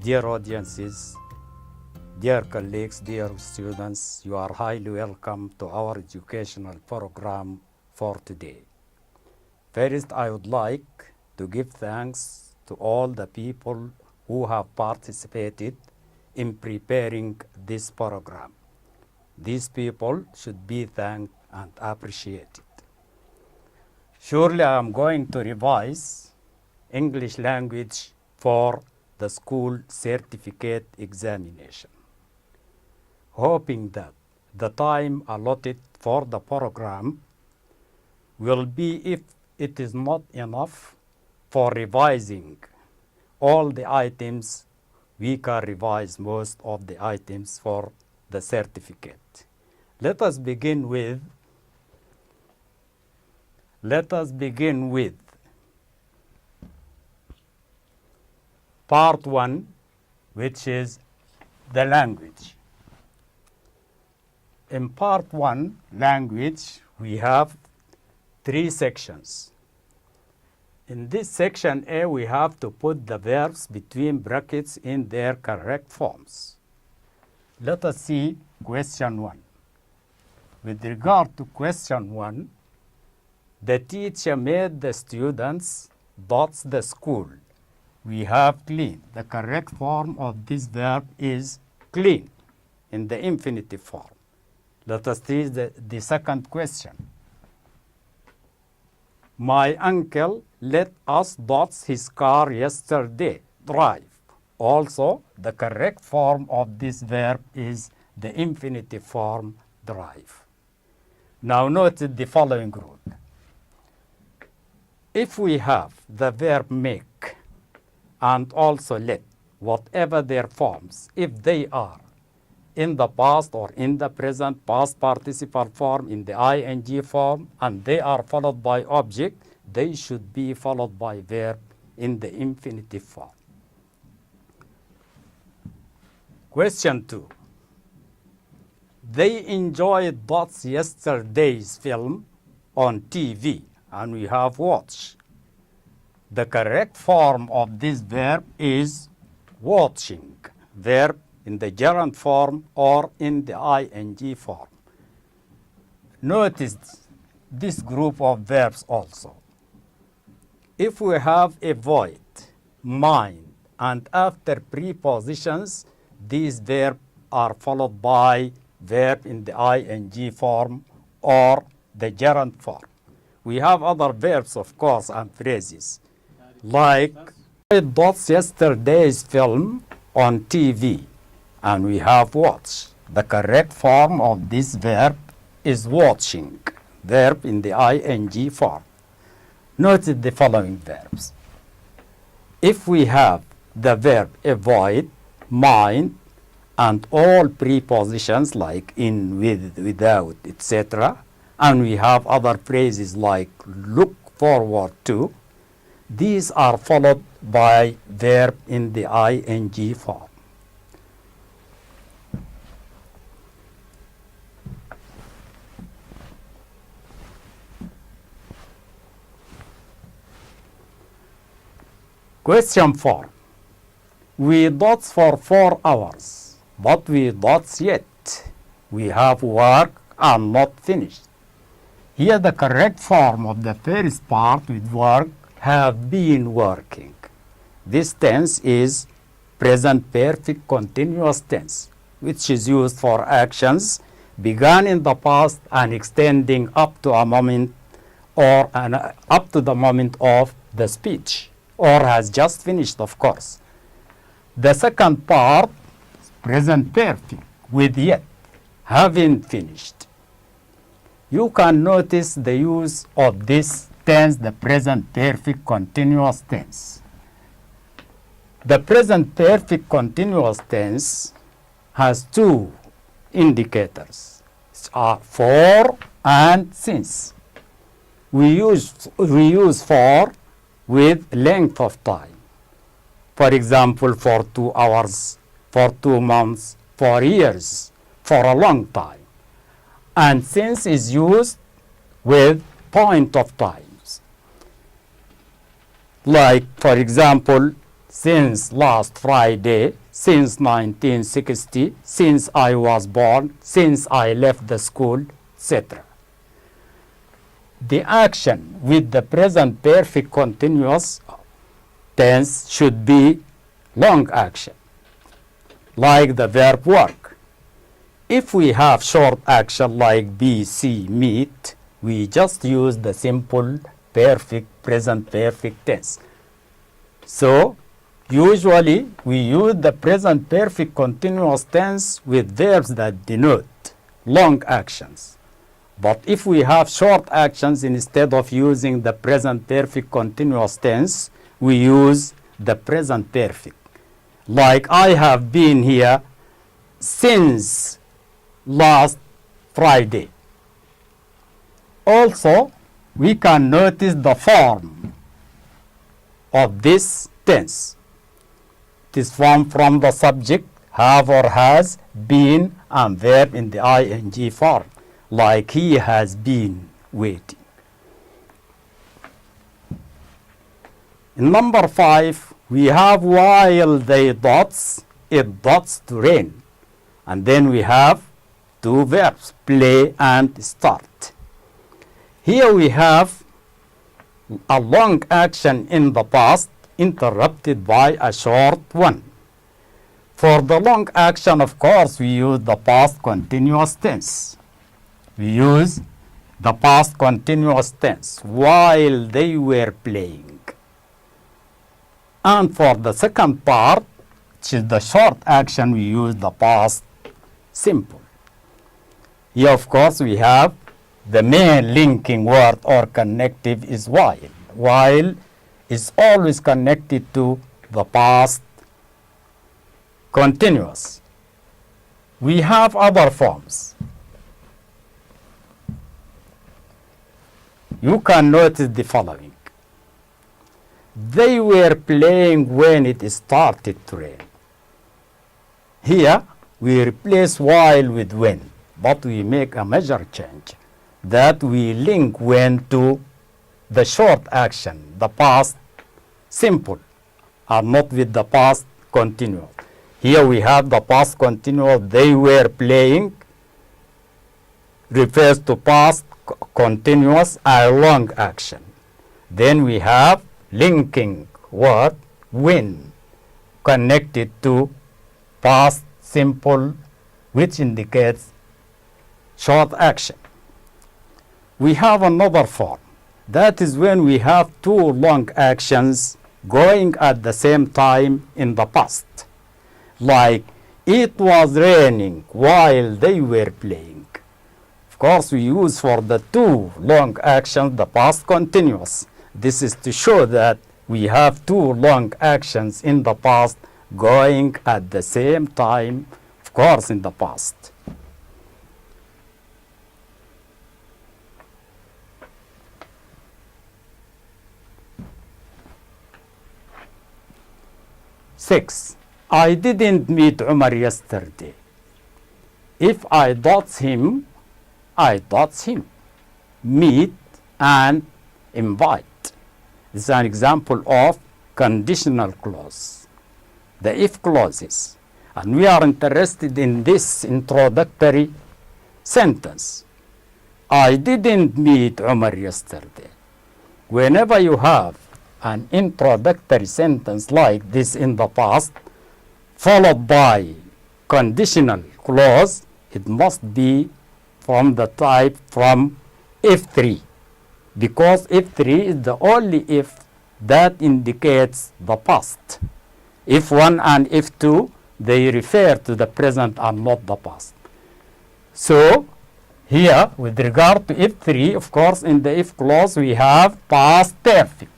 Dear audiences, dear colleagues, dear students, you are highly welcome to our educational program for today. First, I would like to give thanks to all the people who have participated in preparing this program. These people should be thanked and appreciated. Surely I am going to revise English language for the school certificate examination, hoping that the time allotted for the program will be, if it is not enough for revising all the items, we can revise most of the items for the certificate. Let us begin with part 1, which is the language. In part 1, language, we have 3 sections. In this section A, we have to put the verbs between brackets in their correct forms. Let us see question 1. With regard to question 1, the teacher made the students dots the school. We have clean. The correct form of this verb is clean in the infinitive form. Let us see the second question. My uncle let us dots his car yesterday. Drive. Also, the correct form of this verb is the infinitive form, drive. Now notice the following rule. If we have the verb make and also let, whatever their forms, if they are in the past or in the present past participle form, in the ing form, and they are followed by object, they should be followed by verb in the infinitive form. Question 2. They enjoyed dots yesterday's film on TV, and we have watched. The correct form of this verb is watching, verb in the gerund form or in the ing form. Notice this group of verbs also. If we have avoid, mind, and after prepositions, these verbs are followed by verb in the ing form or the gerund form. We have other verbs, of course, and phrases, like dots yesterday's film on TV, and we have watch. The correct form of this verb is watching, verb in the ing form. Notice the following verbs. If we have the verb avoid, mind, and all prepositions like in, with, without, etc., and we have other phrases like look forward to, these are followed by verb in the ing form. Question 4. We dots for 4 hours, but we dots yet. We have work and not finished. Here the correct form of the first part with work, have been working. This tense is present perfect continuous tense, which is used for actions began in the past and extending up to a moment or up to the moment of the speech, or has just finished, of course. The second part, present perfect with yet, having finished. You can notice the use of this tense, the present perfect continuous tense. The present perfect continuous tense has 2 indicators, for and since. We use for with length of time. For example, for 2 hours, for 2 months, for years, for a long time. And since is used with point of times. Like, for example, since last Friday, since 1960, since I was born, since I left the school, etc. The action with the present perfect continuous tense should be long action, like the verb work. If we have short action like be, see, meet, we just use the simple perfect present perfect tense. So usually we use the present perfect continuous tense with verbs that denote long actions. But if we have short actions, instead of using the present perfect continuous tense, we use the present perfect. Like I have been here since last Friday. Also, we can notice the form of this tense. It is formed from the subject, have or has, been, and verb in the ing form, like he has been waiting. In number 5, we have while they dots, it dots to rain. And then we have two verbs, play and start. Here we have a long action in the past interrupted by a short one. For the long action, of course, we use the past continuous tense. We use the past continuous tense, while they were playing. And for the second part, which is the short action, we use the past simple. Here, of course, we have the main linking word or connective is while. While is always connected to the past continuous. We have other forms. You can notice the following. They were playing when it started to rain. Here, we replace while with when, but we make a major change, that we link when to the short action, the past simple, and not with the past continuous. Here we have the past continuous, they were playing, refers to past continuous and long action. Then we have linking word when connected to past simple, which indicates short action. We have another form. That is when we have two long actions going at the same time in the past. Like, it was raining while they were playing. Of course, we use for the two long actions the past continuous. This is to show that we have two long actions in the past going at the same time, of course, in the past. Six, I didn't meet Umar yesterday. If I dots him, I dots him. Meet and invite. This is an example of conditional clause, the if clauses. And we are interested in this introductory sentence. I didn't meet Umar yesterday. Whenever you have an introductory sentence like this in the past, followed by conditional clause, it must be from the type from if3, because if3 is the only if that indicates the past. If1 and if2, they refer to the present and not the past. So here, with regard to if3, of course, in the if clause, we have past perfect,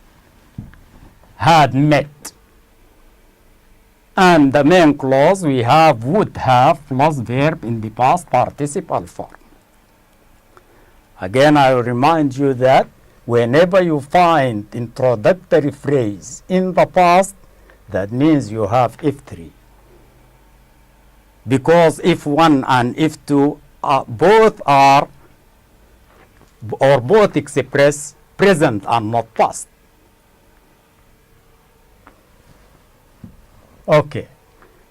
had met. And the main clause, we have would have plus verb in the past participle form. Again, I will remind you that whenever you find introductory phrase in the past, that means you have if3. Because if1 and if2 both are, or both express present and not past. Okay.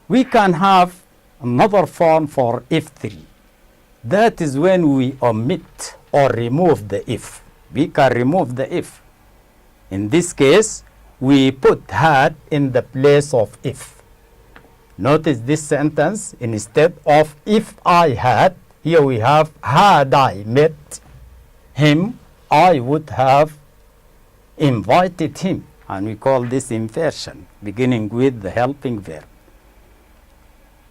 We can have another form for if 3. That is when we omit or remove the if. We can remove the if. In this case, we put had in the place of if. Notice this sentence, instead of if I had, here we have had I met him, I would have invited him. And we call this inversion, beginning with the helping verb.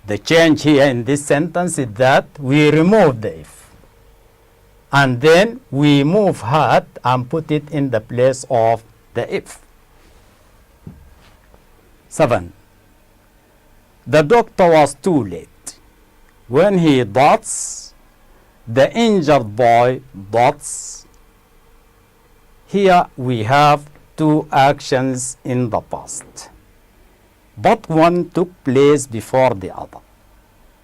The change here in this sentence is that we remove the if. And then we move had and put it in the place of the if. 7. The doctor was too late. When he dots, the injured boy dots. Here we have two actions in the past, but one took place before the other.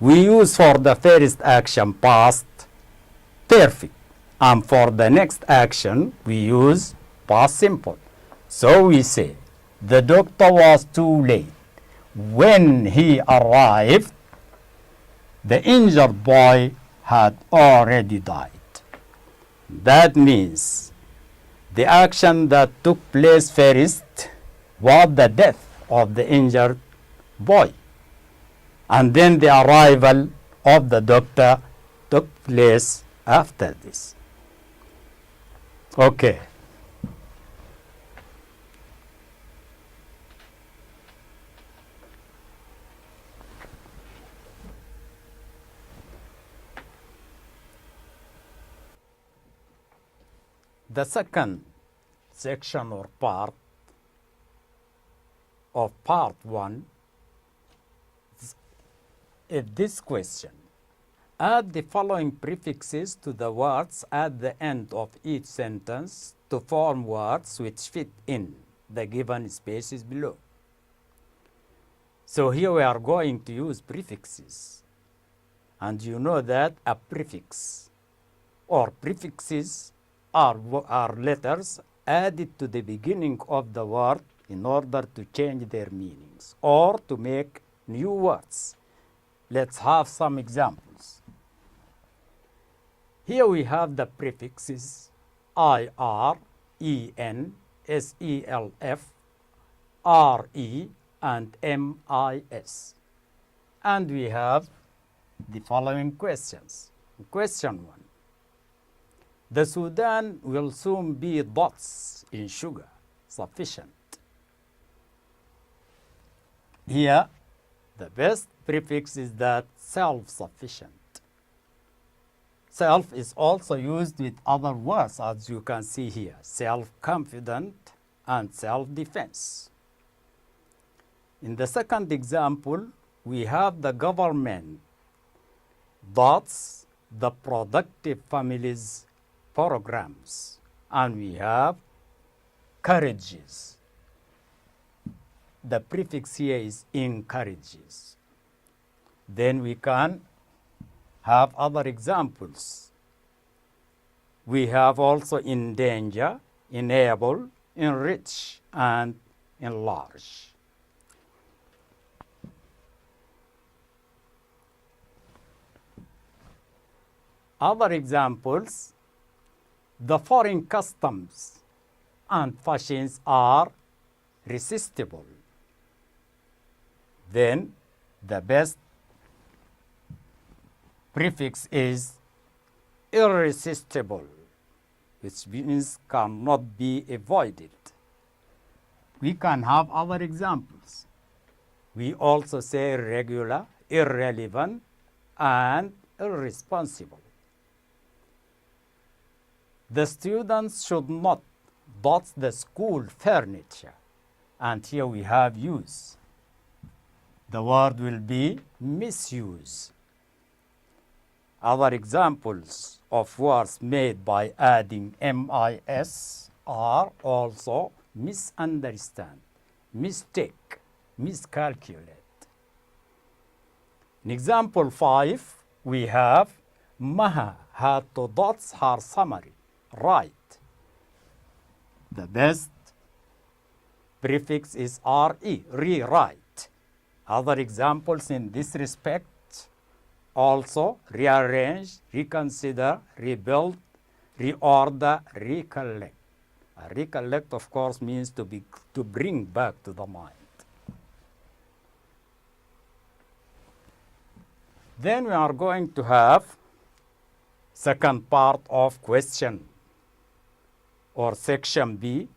We use for the first action past perfect, and for the next action we use past simple. So we say, the doctor was too late. When he arrived, the injured boy had already died. That means the action that took place first was the death of the injured boy. And then the arrival of the doctor took place after this. Okay. The second section or part of part 1 is this question. Add the following prefixes to the words at the end of each sentence to form words which fit in the given spaces below. So here we are going to use prefixes. And you know that a prefix or prefixes are letters added to the beginning of the word in order to change their meanings or to make new words. Let's have some examples. Here we have the prefixes IR, EN, SELF, RE, and MIS. And we have the following questions. Question 1. The Sudan will soon be dots in sugar sufficient. Here, the best prefix is that self-sufficient. Self is also used with other words, as you can see here, self-confident and self-defense. In the second example, we have the government dots the productive families programs, and we have encourages. The prefix here is encourages. Then we can have other examples. We have also endanger, enable, enrich, and enlarge. Other examples, the foreign customs and fashions are irresistible. Then the best prefix is irresistible, which means cannot be avoided. We can have other examples. We also say irregular, irrelevant, and irresponsible. The students should not dot the school furniture. And here we have use. The word will be misuse. Other examples of words made by adding MIS are also misunderstand, mistake, miscalculate. In example 5, we have Maha had to dot her summary. Right. The best prefix is RE, rewrite. Other examples in this respect also: rearrange, reconsider, rebuild, reorder, recollect. Recollect, of course, means to bring back to the mind. Then we are going to have second part of question or section B.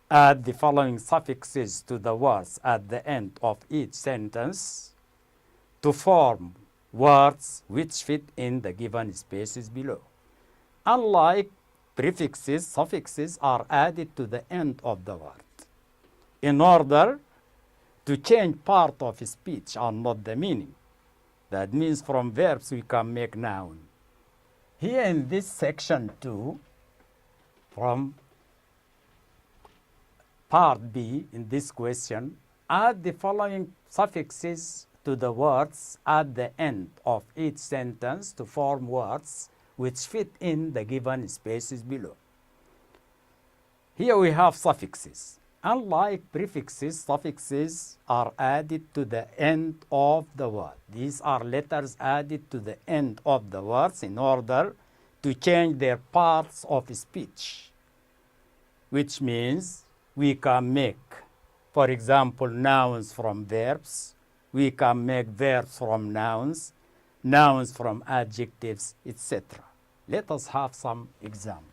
Add the following suffixes to the words at the end of each sentence to form words which fit in the given spaces below. Unlike prefixes, suffixes are added to the end of the word in order to change part of speech and not the meaning. That means from verbs we can make noun. Here in this section 2, from part B in this question, add the following suffixes to the words at the end of each sentence to form words which fit in the given spaces below. Here we have suffixes. Unlike prefixes, suffixes are added to the end of the word. These are letters added to the end of the words in order to change their parts of speech, which means we can make, for example, nouns from verbs. We can make verbs from nouns, nouns from adjectives, etc. Let us have some examples.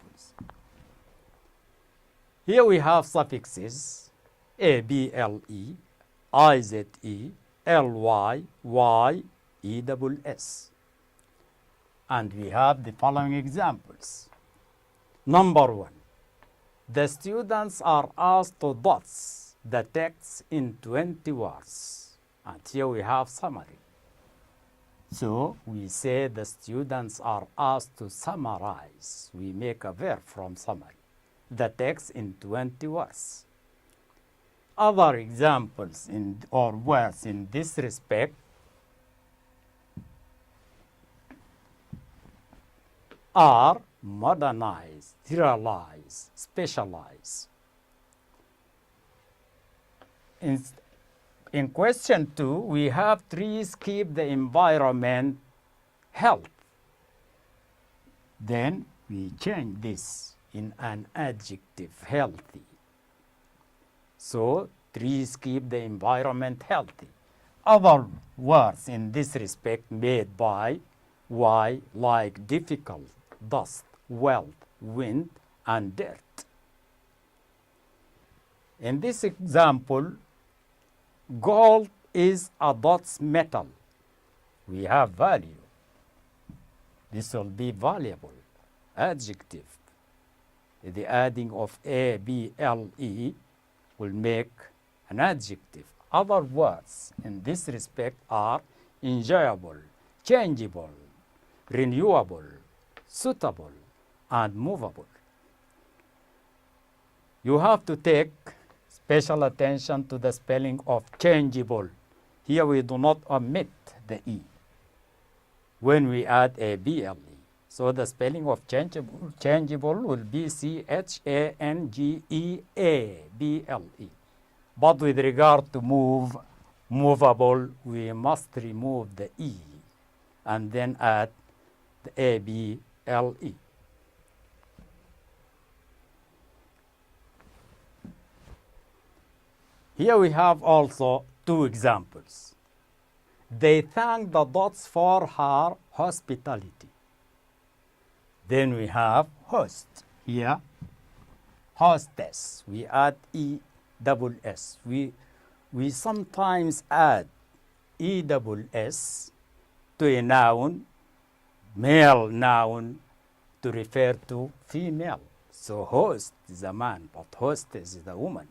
Here we have suffixes able, ize, ly, y, ess. And we have the following examples. Number 1. The students are asked to dot the text in 20 words. And here we have summary. So we say the students are asked to summarize. We make a verb from summary. The text in 20 words. Other examples or words in this respect are modernize, realize, specialize. In question 2, we have trees keep the environment healthy. Then we change this in an adjective, healthy. So, trees keep the environment healthy. Other words in this respect made by Y, like difficult, dust, wealth, wind, and dirt. In this example, gold is a dot's metal. We have value. This will be valuable. Adjective. The adding of able will make an adjective. Other words in this respect are enjoyable, changeable, renewable, suitable, and movable. You have to take special attention to the spelling of changeable. Here we do not omit the E when we add able. So the spelling of changeable will be changeable. But with regard to movable, we must remove the E and then add the able. Here we have also two examples. They thank the dots for her hospitality. Then we have host. Here, hostess. We add ESS. We sometimes add ESS to a noun, male noun, to refer to female. So host is a man, but hostess is a woman.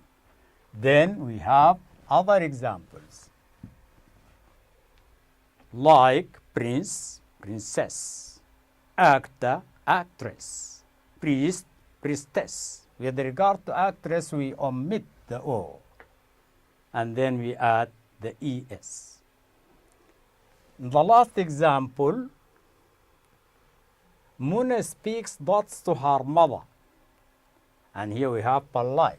Then we have other examples like prince, princess, actor, actress, priest, priestess. With regard to actress, we omit the O and then we add the ES. In the last example, Muna speaks dots to her mother. And here we have polite.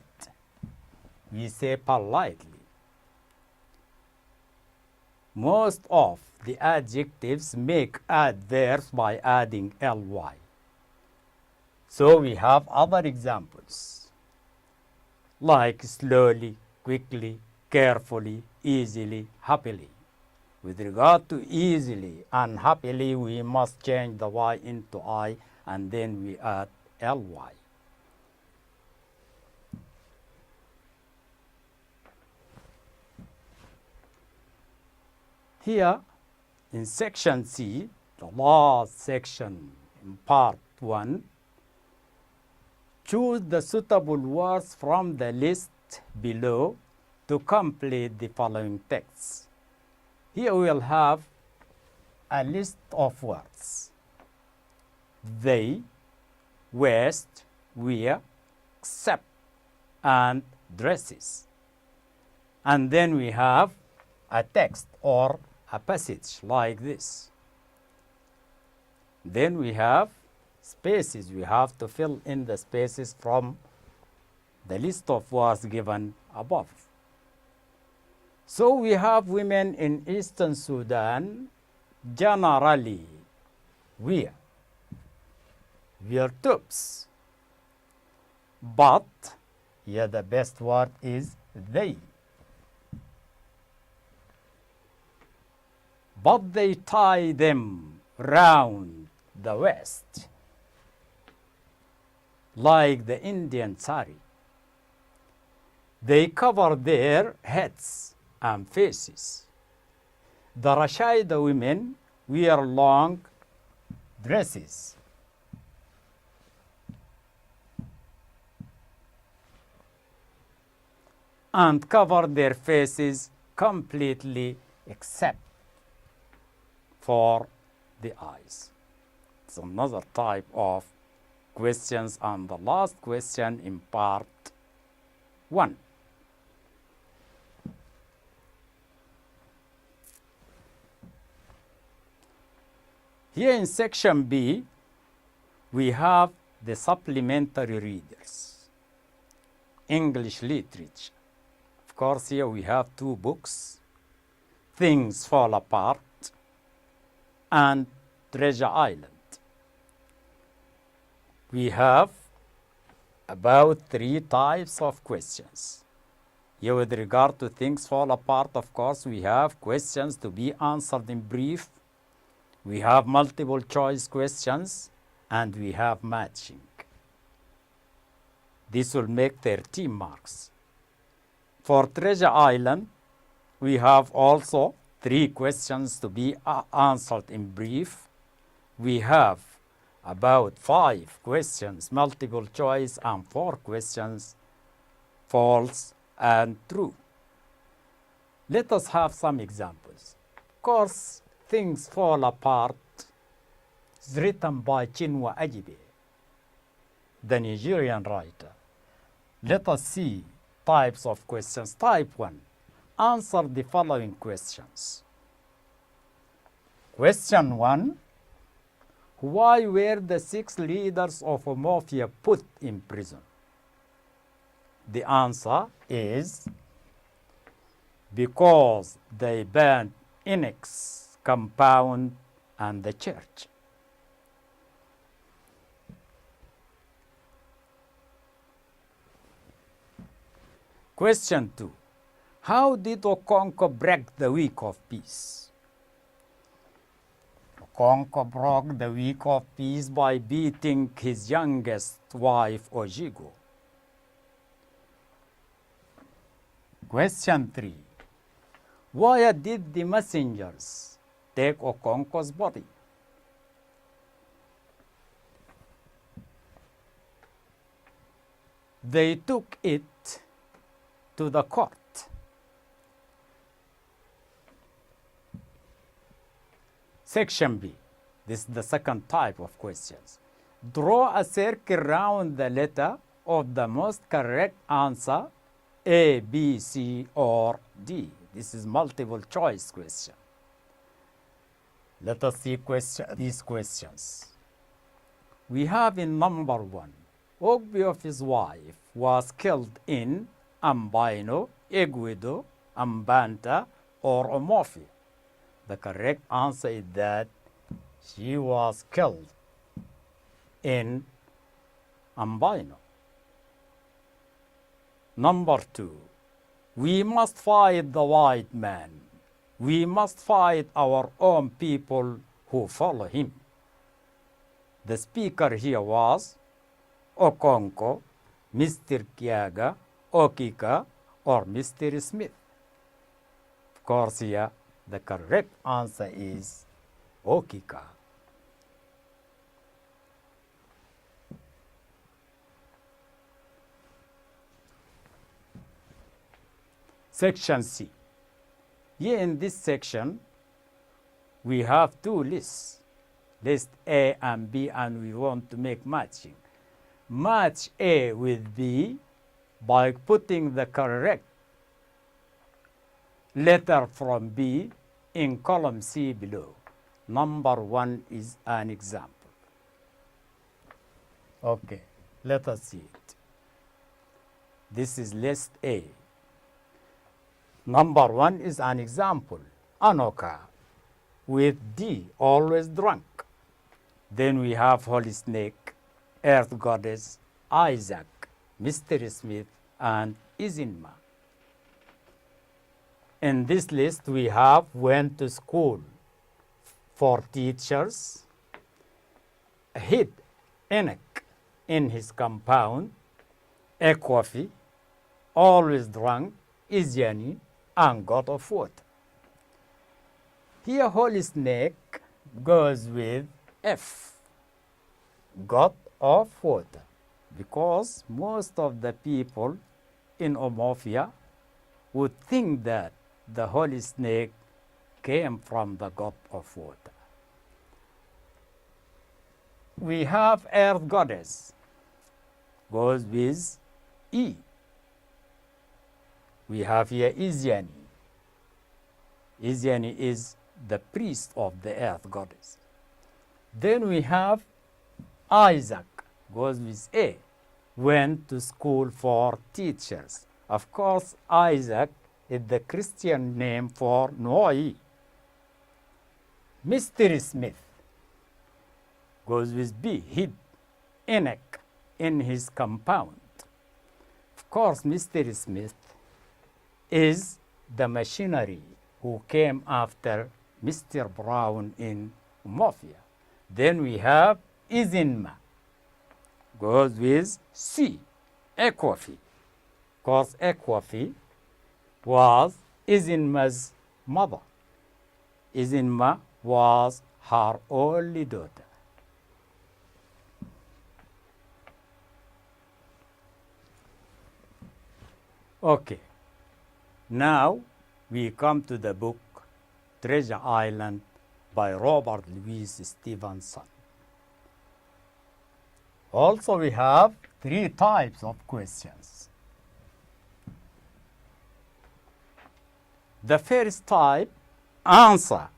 We say politely. Most of the adjectives make adverbs by adding ly. So we have other examples like slowly, quickly, carefully, easily, happily. With regard to easily and happily, we must change the y into I and then we add ly. Here in section C, the last section in part 1, choose the suitable words from the list below to complete the following texts. Here we will have a list of words: they, waste, wear, accept, and dresses. And then we have a text or a passage like this. Then we have spaces. We have to fill in the spaces from the list of words given above. So we have women in Eastern Sudan generally wear tops. But here the best word is they. But they tie them round the waist like the Indian sari. They cover their heads and faces. The Rashida women wear long dresses. And cover their faces completely except for the eyes. It's another type of questions and the last question in part 1. Here in section B, we have the supplementary readers, English literature. Of course, here we have 2 books, Things Fall Apart and Treasure Island. We have about 3 types of questions. Here with regard to Things Fall Apart, of course, we have questions to be answered in brief. We have multiple choice questions and we have matching. This will make 13 marks. For Treasure Island, we have also 3 questions to be answered in brief. We have about 5 questions, multiple choice, and 4 questions, false and true. Let us have some examples. Of course, Things Fall Apart is written by Chinua Achebe, the Nigerian writer. Let us see types of questions. Type 1. Answer the following questions. Question 1. Why were the 6 leaders of a mafia put in prison? The answer is because they burned Inex compound and the church. Question 2. How did Okonkwo break the week of peace? Okonkwo broke the week of peace by beating his youngest wife, Ojigo. Question 3. Why did the messengers take Okonkwo's body? They took it to the court. Section B. This is the second type of questions. Draw a circle around the letter of the most correct answer, A, B, C, or D. This is multiple choice question. Let us see these questions. We have in number 1, Ogbiofi's wife was killed in Ambino, Egwedo, Ambanta, or Omofi. The correct answer is that she was killed in albino. Number 2. We must fight the white man. We must fight our own people who follow him. The speaker here was Okonko, Mr. Kiaga, Okika, or Mr. Smith. Of course, here the correct answer is Okika. Section C. Here in this section, we have two lists, list A and B, and we want to make matching. Match A with B by putting the correct letter from B in column C below. Number 1 is an example. Okay, let us see it. This is list A. Number 1 is an example. Anoka with D, always drunk. Then we have Holy Snake, Earth Goddess, Isaac, Mr. Smith, and Izinma. In this list, we have went to school for teachers, hid Enoch in his compound, Ekwafi, always drunk, Iziani, and God of Water. Here, Holy Snake goes with F, God of Water, because most of the people in Omofia would think that the Holy Snake came from the God of Water. We have Earth Goddess, goes with E. We have here Iziani. Iziani is the priest of the Earth Goddess. Then we have Isaac, goes with A, went to school for teachers. Of course, Isaac is the Christian name for Noi. Mr. Smith goes with B, hid Enoch in his compound. Of course, Mr. Smith is the machinery who came after Mr. Brown in Umofia. Then we have Izinma, goes with C, Ekwafi. Of course, Ekwafi was Izinma's mother. Izinma was her only daughter. Okay. Now we come to the book Treasure Island by Robert Louis Stevenson. Also, we have 3 types of questions. The first type, answer.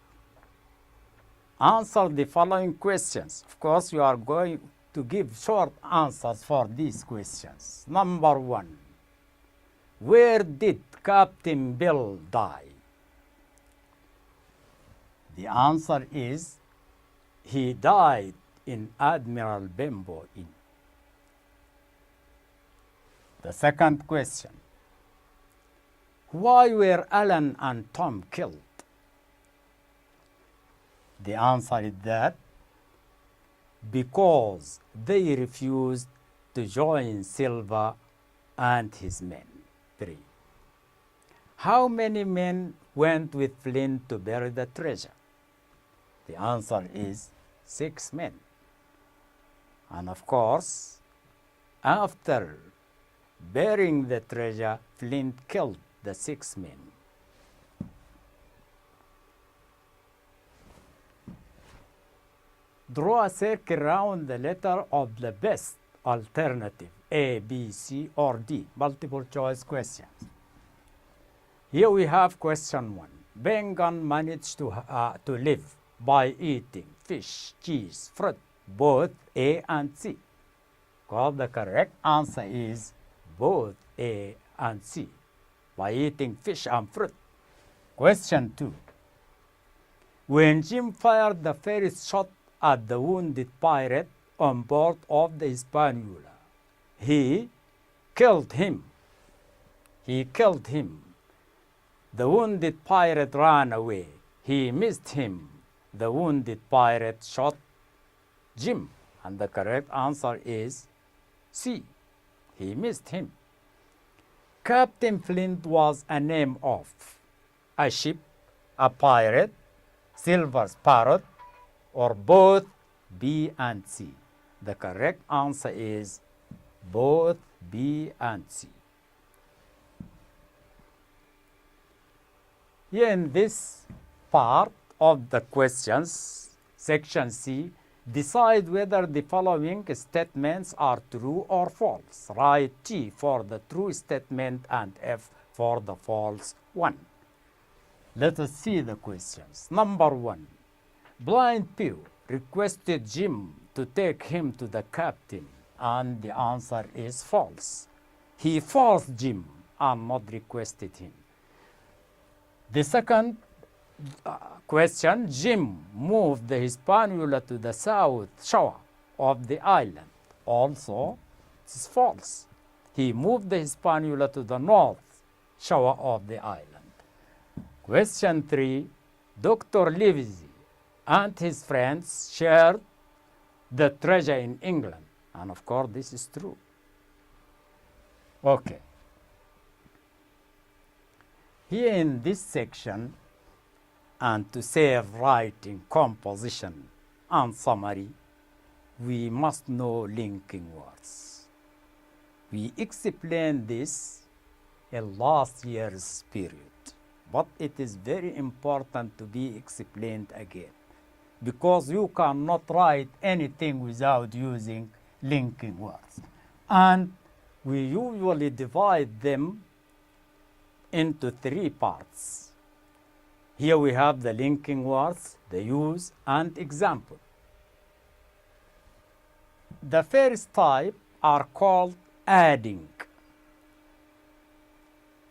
Answer the following questions. Of course, you are going to give short answers for these questions. Number 1. Where did Captain Bill die? The answer is he died in Admiral Benbow Inn. The second question. Why were Alan and Tom killed? The answer is that because they refused to join Silver and his men. 3. How many men went with Flint to bury the treasure? The answer is 6 men. And of course, after burying the treasure, Flint killed the 6 men. Draw a circle around the letter of the best alternative, A, B, C, or D, multiple choice questions. Here we have question 1. Bengan managed to live by eating fish, cheese, fruit, both A and C. Well, the correct answer is both A and C, by eating fish and fruit. Question 2. When Jim fired the first shot at the wounded pirate on board of the Hispaniola, he killed him. He killed him. The wounded pirate ran away. He missed him. The wounded pirate shot Jim. And the correct answer is C. He missed him. Captain Flint was a name of a ship, a pirate, silver parrot, or both B and C. The correct answer is both B and C. Here in this part of the questions, section C, decide whether the following statements are true or false. Write T for the true statement and F for the false one. Let us see the questions. Number 1. Blind Pew requested Jim to take him to the captain, and the answer is false. He forced Jim and not requested him. The second question, Jim moved the Hispaniola to the south shore of the island. Also, it is false. He moved the Hispaniola to the north shore of the island. Question 3, Dr. Livesey and his friends shared the treasure in England. And of course, this is true. Okay. Here in this section, and to save writing composition and summary, we must know linking words. We explained this in last year's period, but it is very important to be explained again, because you cannot write anything without using linking words. And we usually divide them into 3 parts. Here we have the linking words, the use, and example. The first type are called adding,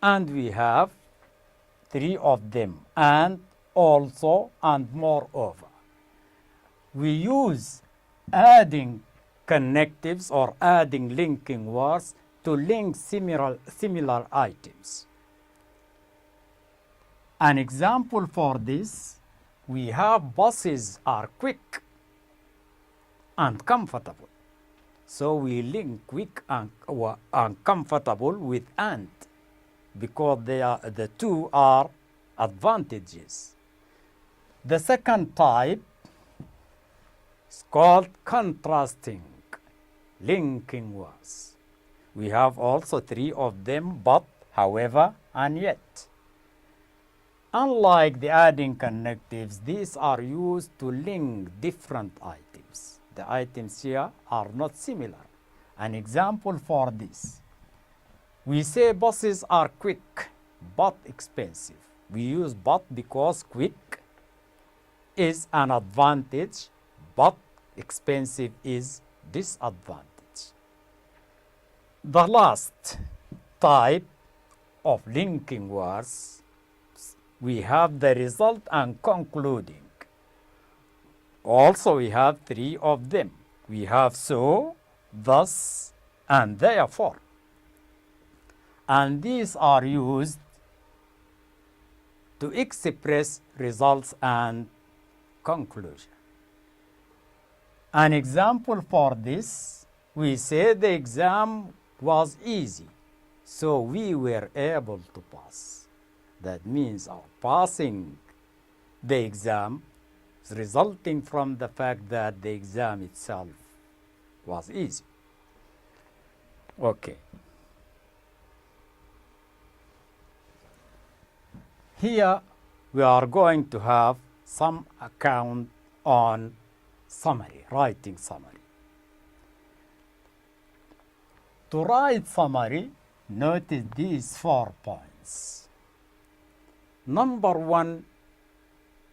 and we have 3 of them, and, also, and moreover. We use adding connectives or adding linking words to link similar items. An example for this, we have buses are quick and comfortable. So we link quick and comfortable with and, because the two are advantages. The second type is called contrasting linking words. We have also 3 of them, but, however, and yet. Unlike the adding connectives, these are used to link different items. The items here are not similar. An example for this, we say buses are quick but expensive. We use but because quick is an advantage, but expensive is disadvantage. The last type of linking words, we have the result and concluding. Also, we have 3 of them. We have so, thus, and therefore. And these are used to express results and conclusion. An example for this, we say the exam was easy, so we were able to pass. That means our passing the exam is resulting from the fact that the exam itself was easy. Okay. Here we are going to have some account on summary, writing summary. To write summary, notice these 4 points. Number 1,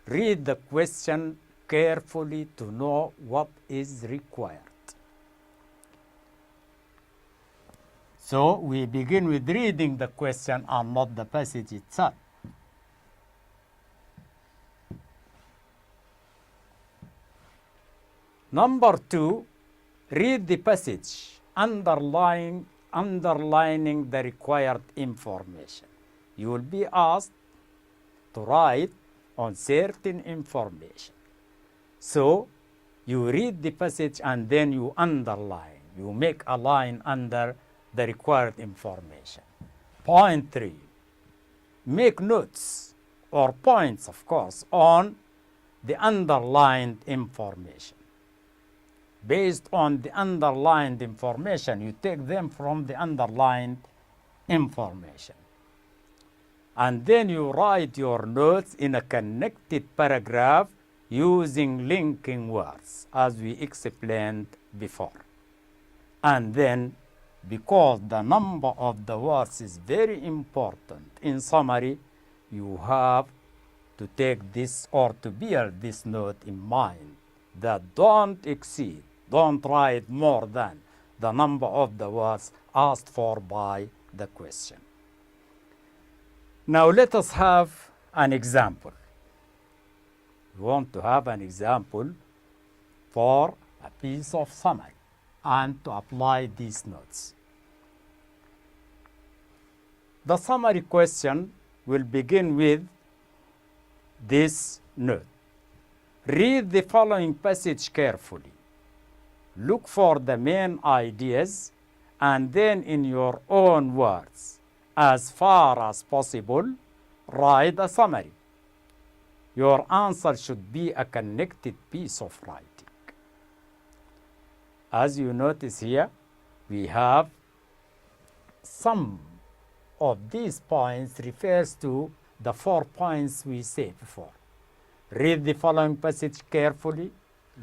read the question carefully to know what is required. So we begin with reading the question and not the passage itself. Number 2, read the passage, underlining the required information. You will be asked to write on certain information. So you read the passage and then you underline. You make a line under the required information. Point 3, make notes or points, of course, on the underlined information. Based on the underlined information, you take them from the underlined information. And then you write your notes in a connected paragraph using linking words, as we explained before. And then, because the number of the words is very important, in summary, you have to take this or to bear this note in mind, that don't write more than the number of the words asked for by the question. Now let us have an example. We want to have an example for a piece of summary and to apply these notes. The summary question will begin with this note. Read the following passage carefully. Look for the main ideas and then in your own words, as far as possible, write a summary. Your answer should be a connected piece of writing. As you notice here, we have some of these points refers to the 4 points we said before. Read the following passage carefully,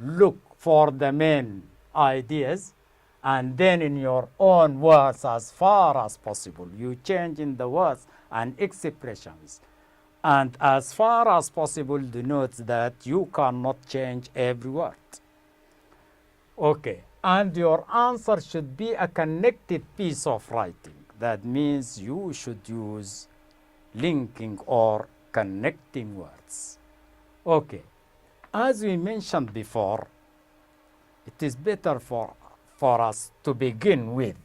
look for the main ideas, and then in your own words as far as possible. You change in the words and expressions. And as far as possible denotes that you cannot change every word. Okay, and your answer should be a connected piece of writing. That means you should use linking or connecting words. Okay, as we mentioned before, it is better for us to begin with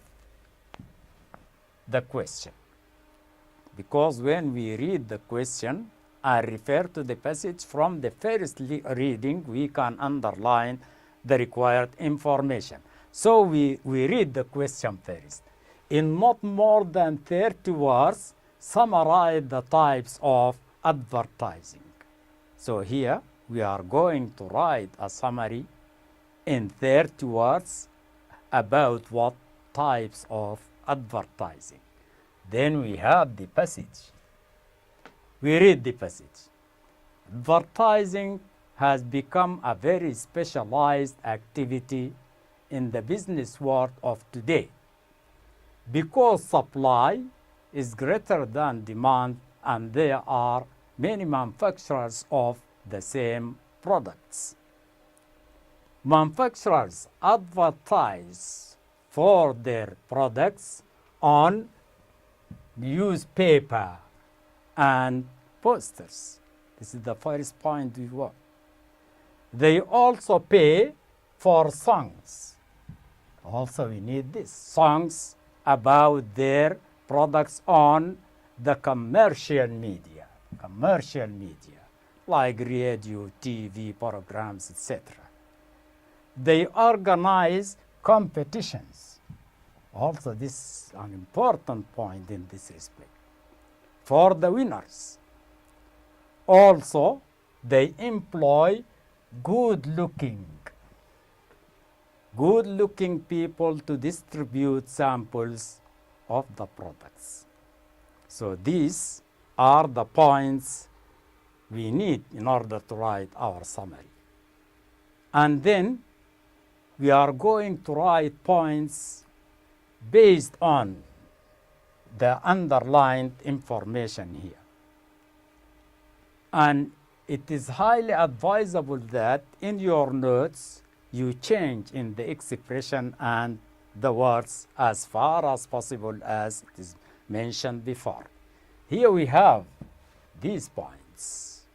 the question. Because when we read the question and refer to the passage from the first reading, we can underline the required information. So we read the question first. In not more than 30 words, summarize the types of advertising. So here we are going to write a summary in 30 words about what types of advertising. Then we have the passage. We read the passage. Advertising has become a very specialized activity in the business world of today because supply is greater than demand and there are many manufacturers of the same products. Manufacturers advertise for their products on newspaper and posters. This is the first point we want. They also pay for songs. Also, we need this. Songs about their products on the commercial media, like radio, TV programs, etc. They organize competitions. Also, this is an important point in this respect. For the winners. Also, they employ good-looking people to distribute samples of the products. So these are the points we need in order to write our summary. And then we are going to write points based on the underlined information here. And it is highly advisable that in your notes you change in the expression and the words as far as possible as it is mentioned before. Here we have these points.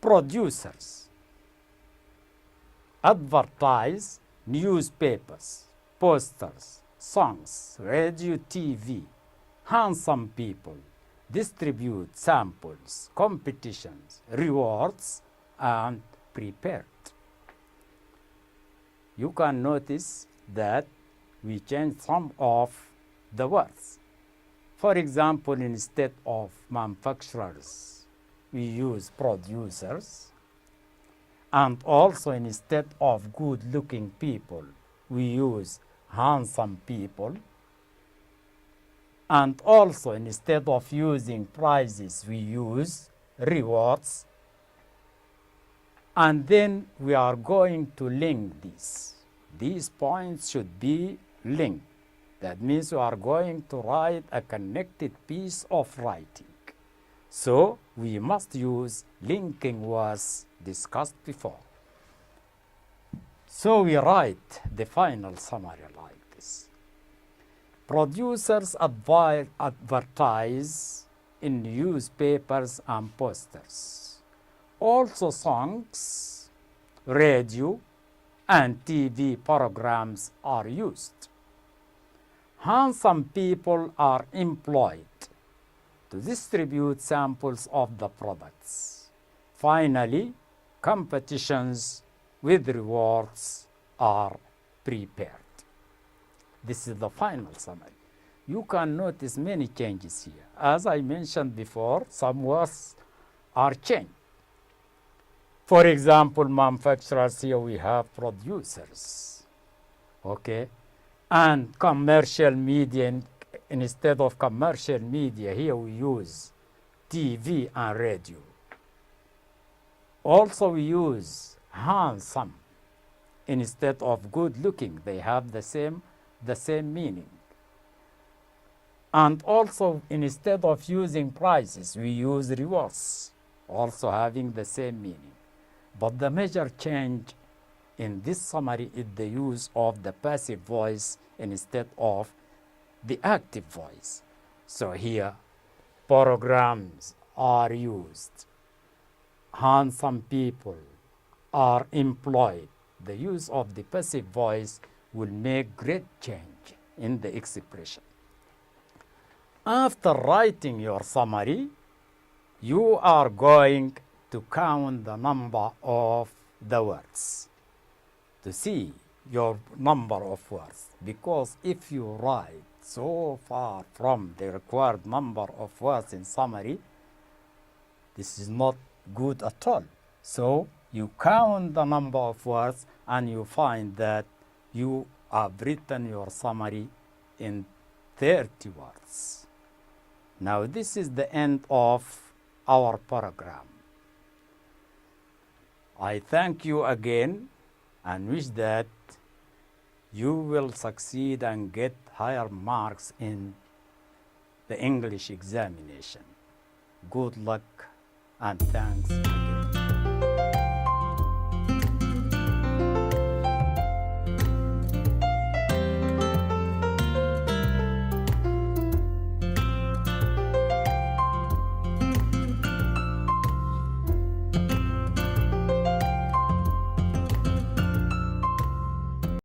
Producers. advertise newspapers, posters, songs, radio, TV, handsome people, distribute samples, competitions, rewards, and prepared. You can notice that we changed some of the words. For example, instead of manufacturers, we use producers. And also instead of good-looking people, we use handsome people. And also instead of using prizes, we use rewards. And then we are going to link this. These points should be linked. That means we are going to write a connected piece of writing. So we must use linking words discussed before. So we write the final summary like this. Producers advertise in newspapers and posters. Also songs, radio, and TV programs are used. Handsome people are employed to distribute samples of the products. Finally, competitions with rewards are prepared. This is the final summary. You can notice many changes here. As I mentioned before, some words are changed. For example, manufacturers, here we have producers. Okay? And commercial media, instead of commercial media, here we use TV and radio. Also we use handsome instead of good looking. They have the same meaning. And also instead of using prizes, we use rewards, also having the same meaning. But the major change in this summary is the use of the passive voice instead of the active voice. So here, programs are used. Handsome people are employed. The use of the passive voice will make great change in the expression. After writing your summary, you are going to count the number of the words to see your number of words. Because if you write so far from the required number of words in summary, this is not good at all. So you count the number of words and you find that you have written your summary in 30 words. Now this is the end of our program. I thank you again and wish that you will succeed and get higher marks in the English examination. Good luck and thanks.